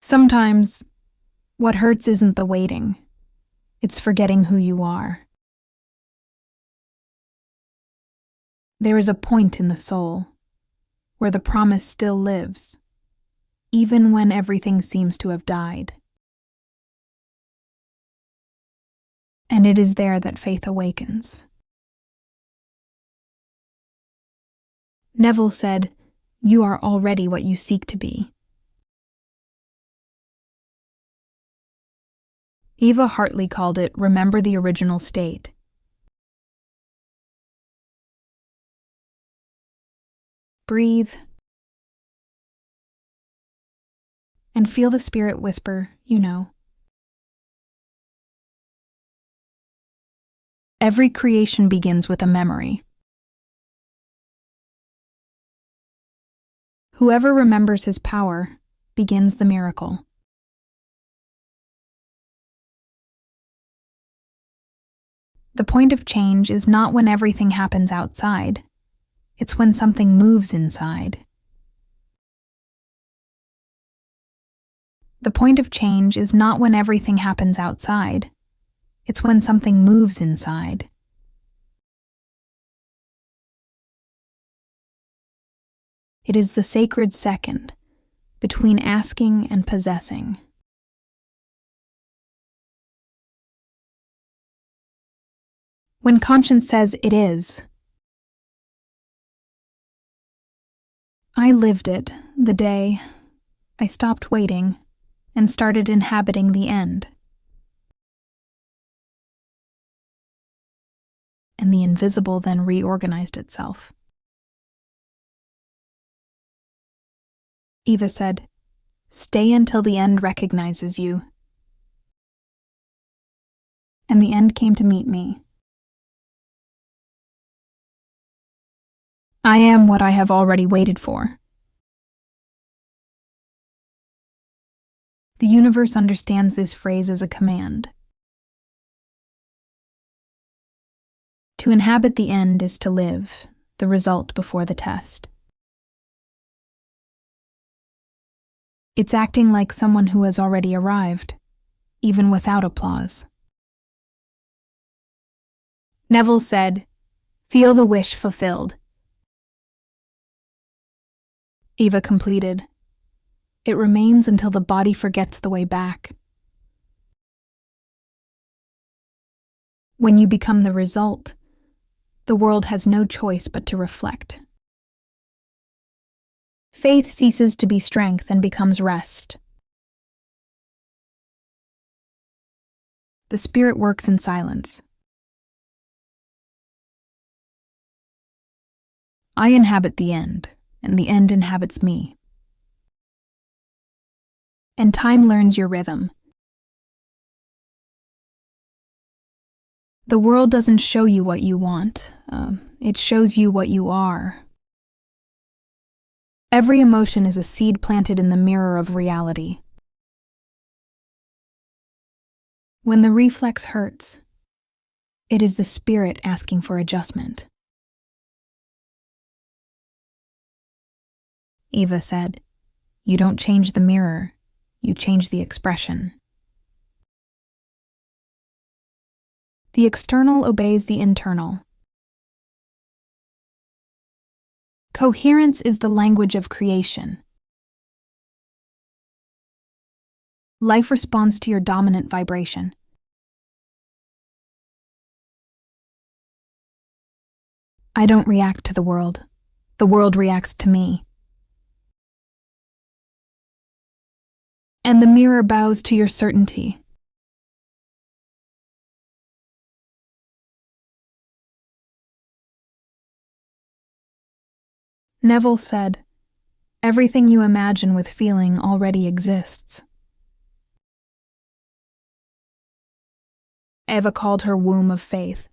Sometimes, what hurts isn't the waiting, it's forgetting who you are. There is a point in the soul where the promise still lives, even when everything seems to have died. And it is there that faith awakens. Neville said, "You are already what you seek to be." Eva Hartley called it, "Remember the original state." Breathe and feel the spirit whisper, "You know." Every creation begins with a memory. Whoever remembers his power begins the miracle. The point of change is not when everything happens outside. It's when something moves inside. The point of change is not when everything happens outside. It's when something moves inside. It is the sacred second between asking and possessing. When conscience says it is, I lived it the day I stopped waiting and started inhabiting the end. And the invisible then reorganized itself. Eva said, "Stay until the end recognizes you." And the end came to meet me. I am what I have already waited for. The universe understands this phrase as a command. To inhabit the end is to live, the result before the test. It's acting like someone who has already arrived, even without applause. Neville said, "Feel the wish fulfilled." Eva completed, "It remains until the body forgets the way back." When you become the result, the world has no choice but to reflect. Faith ceases to be strength and becomes rest. The spirit works in silence. I inhabit the end, and the end inhabits me. And time learns your rhythm. The world doesn't show you what you want, it shows you what you are. Every emotion is a seed planted in the mirror of reality. When the reflex hurts, it is the spirit asking for adjustment. Eva said, "You don't change the mirror, you change the expression." The external obeys the internal. Coherence is the language of creation. Life responds to your dominant vibration. I don't react to the world reacts to me. And the mirror bows to your certainty. Neville said, "Everything you imagine with feeling already exists." Eva called her womb of faith.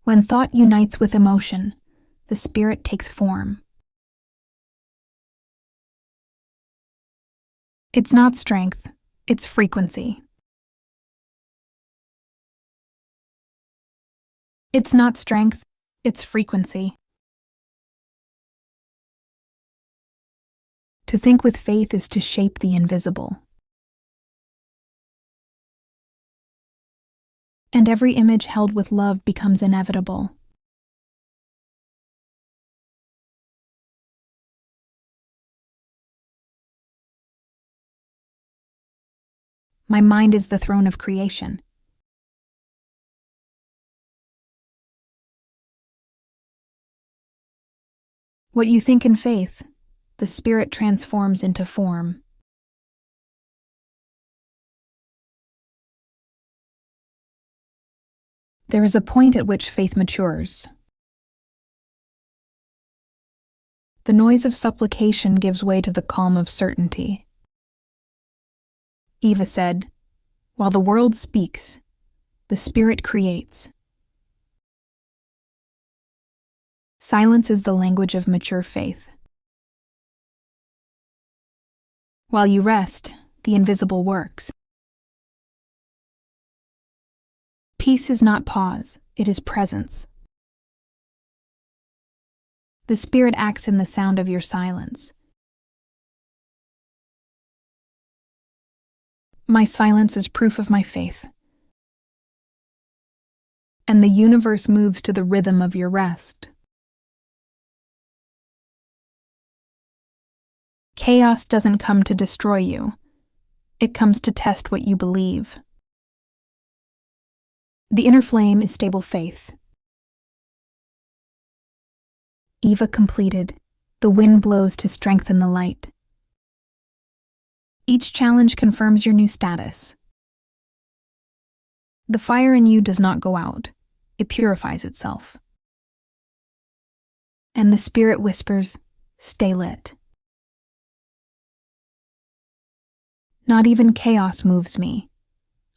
When thought unites with emotion, the spirit takes form. It's not strength, it's frequency. It's not strength, it's frequency. To think with faith is to shape the invisible. And every image held with love becomes inevitable. My mind is the throne of creation. What you think in faith, the spirit transforms into form. There is a point at which faith matures. The noise of supplication gives way to the calm of certainty. Eva said, "While the world speaks, the Spirit creates." Silence is the language of mature faith. While you rest, the invisible works. Peace is not pause, it is presence. The Spirit acts in the sound of your silence. My silence is proof of my faith. And the universe moves to the rhythm of your rest. Chaos doesn't come to destroy you. It comes to test what you believe. The inner flame is stable faith. Eva completed. The wind blows to strengthen the light. Each challenge confirms your new status. The fire in you does not go out. It purifies itself. And the Spirit whispers, "Stay lit." Not even chaos moves me.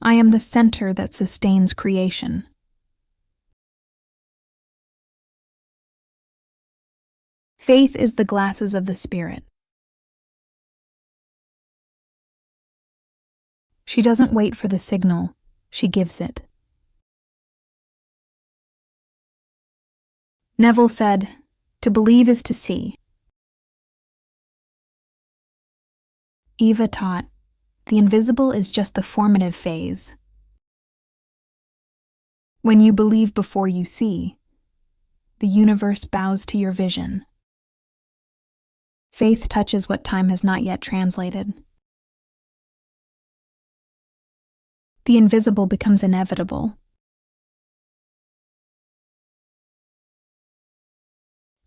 I am the center that sustains creation. Faith is the glasses of the Spirit. She doesn't wait for the signal, she gives it. Neville said, "To believe is to see." Eva taught, the invisible is just the formative phase. When you believe before you see, the universe bows to your vision. Faith touches what time has not yet translated. The invisible becomes inevitable.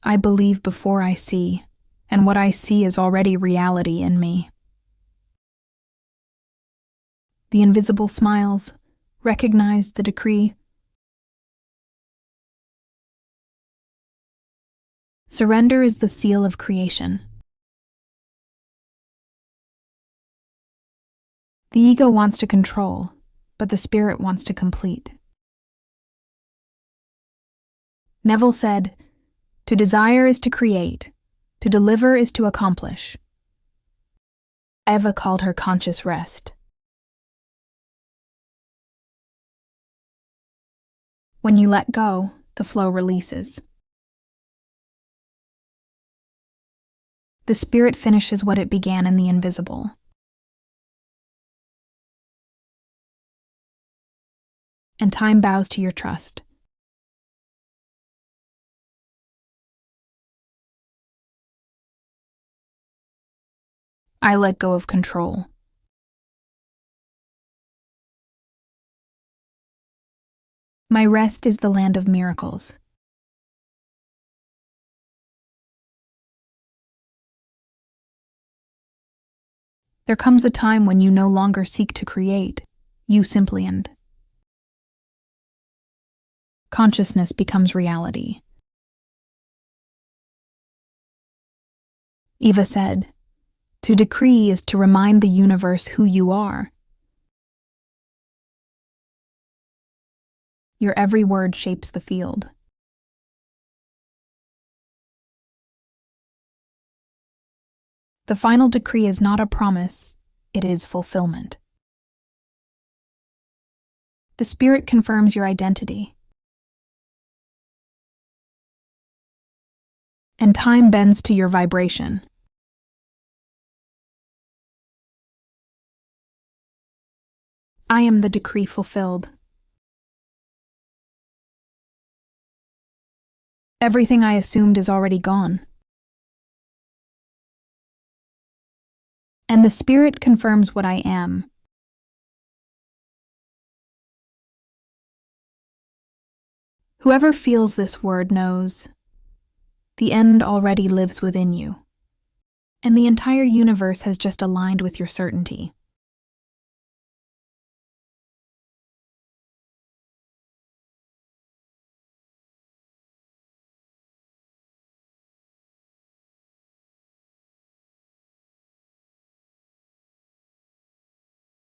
I believe before I see, and what I see is already reality in me. The invisible smiles, recognize the decree. Surrender is the seal of creation. The ego wants to control, but the Spirit wants to complete. Neville said, "To desire is to create, to deliver is to accomplish." Eva called her conscious rest. When you let go, the flow releases. The Spirit finishes what it began in the invisible. And time bows to your trust. I let go of control. My rest is the land of miracles. There comes a time when you no longer seek to create, you simply end. Consciousness becomes reality. Eva said, "To decree is to remind the universe who you are." Your every word shapes the field. The final decree is not a promise, it is fulfillment. The Spirit confirms your identity. And time bends to your vibration. I am the decree fulfilled. Everything I assumed is already gone. And the Spirit confirms what I am. Whoever feels this word knows the end already lives within you, and the entire universe has just aligned with your certainty.